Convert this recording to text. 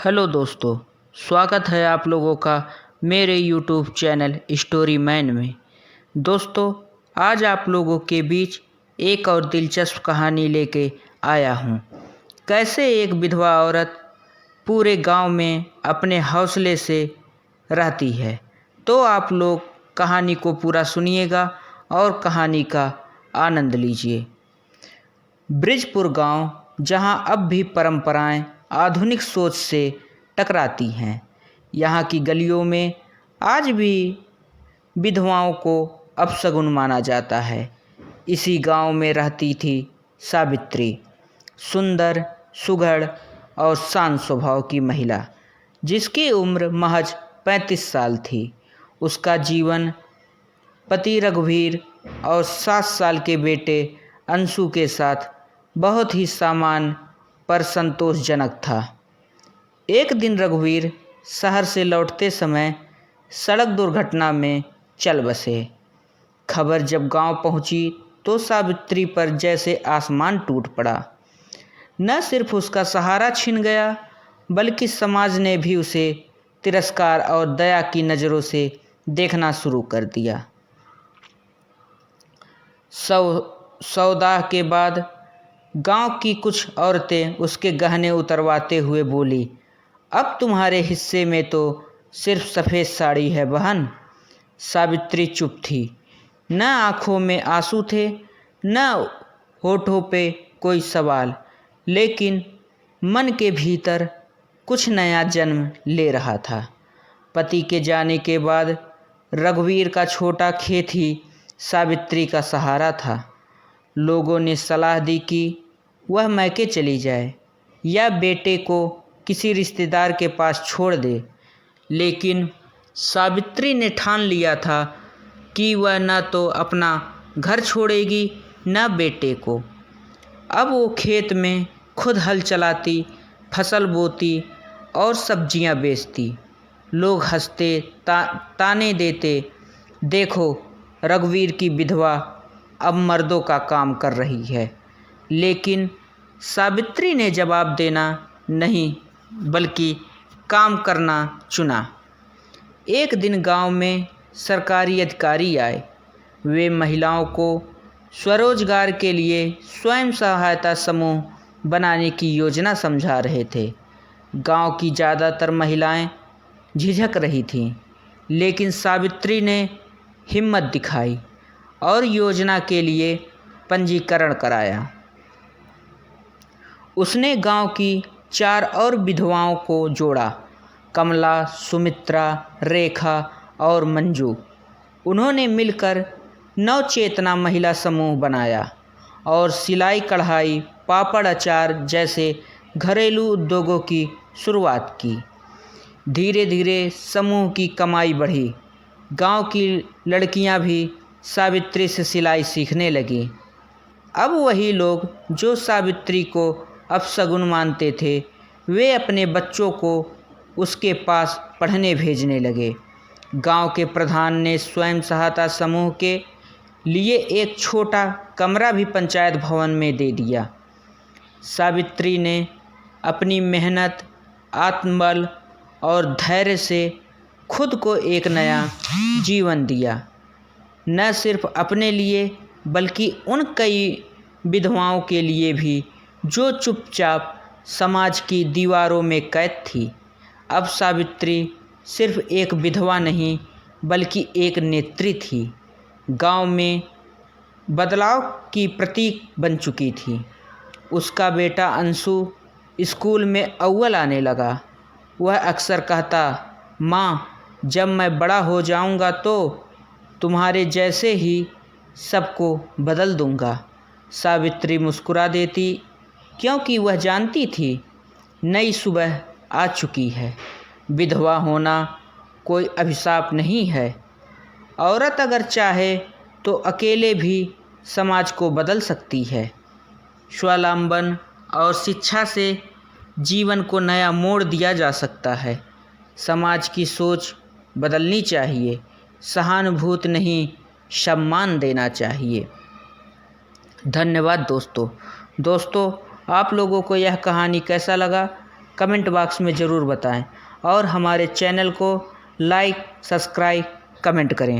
Hello दोस्तों, स्वागत है आप लोगों का मेरे यूट्यूब चैनल स्टोरी मैन में। दोस्तों, आज आप लोगों के बीच एक और दिलचस्प कहानी लेके आया हूँ। कैसे एक विधवा औरत पूरे गांव में अपने हौसले से रहती है। तो आप लोग कहानी को पूरा सुनिएगा और कहानी का आनंद लीजिए। ब्रिजपुर गांव, जहां अब भी परंपराएं आधुनिक सोच से टकराती हैं, यहाँ की गलियों में आज भी विधवाओं को अपशगुन माना जाता है। इसी गांव में रहती थी सावित्री, सुंदर, सुघड़ और शांत स्वभाव की महिला, जिसकी उम्र महज 35 साल थी। उसका जीवन पति रघुवीर और 7 साल के बेटे अंशु के साथ बहुत ही सामान्य पर संतोषजनक था। एक दिन रघुवीर शहर से लौटते समय सड़क दुर्घटना में चल बसे। खबर जब गांव पहुंची तो सावित्री पर जैसे आसमान टूट पड़ा। न सिर्फ उसका सहारा छिन गया, बल्कि समाज ने भी उसे तिरस्कार और दया की नज़रों से देखना शुरू कर दिया। सौदाह के बाद गांव की कुछ औरतें उसके गहने उतरवाते हुए बोली, अब तुम्हारे हिस्से में तो सिर्फ सफ़ेद साड़ी है बहन। सावित्री चुप थी। न आंखों में आंसू थे, न होठों पे कोई सवाल, लेकिन मन के भीतर कुछ नया जन्म ले रहा था। पति के जाने के बाद रघुवीर का छोटा खेत ही सावित्री का सहारा था। लोगों ने सलाह दी कि वह मैके चली जाए या बेटे को किसी रिश्तेदार के पास छोड़ दे, लेकिन सावित्री ने ठान लिया था कि वह न तो अपना घर छोड़ेगी न बेटे को। अब वो खेत में खुद हल चलाती, फसल बोती और सब्जियां बेचती। लोग हंसते, ताने देते, देखो रघुवीर की विधवा अब मर्दों का काम कर रही है। लेकिन सावित्री ने जवाब देना नहीं, बल्कि काम करना चुना। एक दिन गांव में सरकारी अधिकारी आए। वे महिलाओं को स्वरोजगार के लिए स्वयं सहायता समूह बनाने की योजना समझा रहे थे। गांव की ज़्यादातर महिलाएं झिझक रही थीं, लेकिन सावित्री ने हिम्मत दिखाई और योजना के लिए पंजीकरण कराया। उसने गांव की 4 और विधवाओं को जोड़ा, कमला, सुमित्रा, रेखा और मंजू। उन्होंने मिलकर नवचेतना महिला समूह बनाया और सिलाई, कढ़ाई, पापड़, अचार जैसे घरेलू उद्योगों की शुरुआत की। धीरे धीरे समूह की कमाई बढ़ी। गांव की लड़कियां भी सावित्री से सिलाई सीखने लगीं। अब वही लोग जो सावित्री को अपशगुन मानते थे, वे अपने बच्चों को उसके पास पढ़ने भेजने लगे। गांव के प्रधान ने स्वयं सहायता समूह के लिए एक छोटा कमरा भी पंचायत भवन में दे दिया। सावित्री ने अपनी मेहनत, आत्मबल और धैर्य से खुद को एक नया जीवन दिया, न सिर्फ अपने लिए बल्कि उन कई विधवाओं के लिए भी जो चुपचाप समाज की दीवारों में कैद थी। अब सावित्री सिर्फ एक विधवा नहीं, बल्कि एक नेत्री थी। गांव में बदलाव की प्रतीक बन चुकी थी। उसका बेटा अंशु स्कूल में अव्वल आने लगा। वह अक्सर कहता, माँ, जब मैं बड़ा हो जाऊंगा तो तुम्हारे जैसे ही सबको बदल दूंगा। सावित्री मुस्कुरा देती, क्योंकि वह जानती थी नई सुबह आ चुकी है। विधवा होना कोई अभिशाप नहीं है। औरत अगर चाहे तो अकेले भी समाज को बदल सकती है। स्वावलंबन और शिक्षा से जीवन को नया मोड़ दिया जा सकता है। समाज की सोच बदलनी चाहिए। सहानुभूति नहीं, सम्मान देना चाहिए। धन्यवाद दोस्तों। आप लोगों को यह कहानी कैसा लगा, कमेंट बॉक्स में ज़रूर बताएं और हमारे चैनल को लाइक, सब्सक्राइब, कमेंट करें।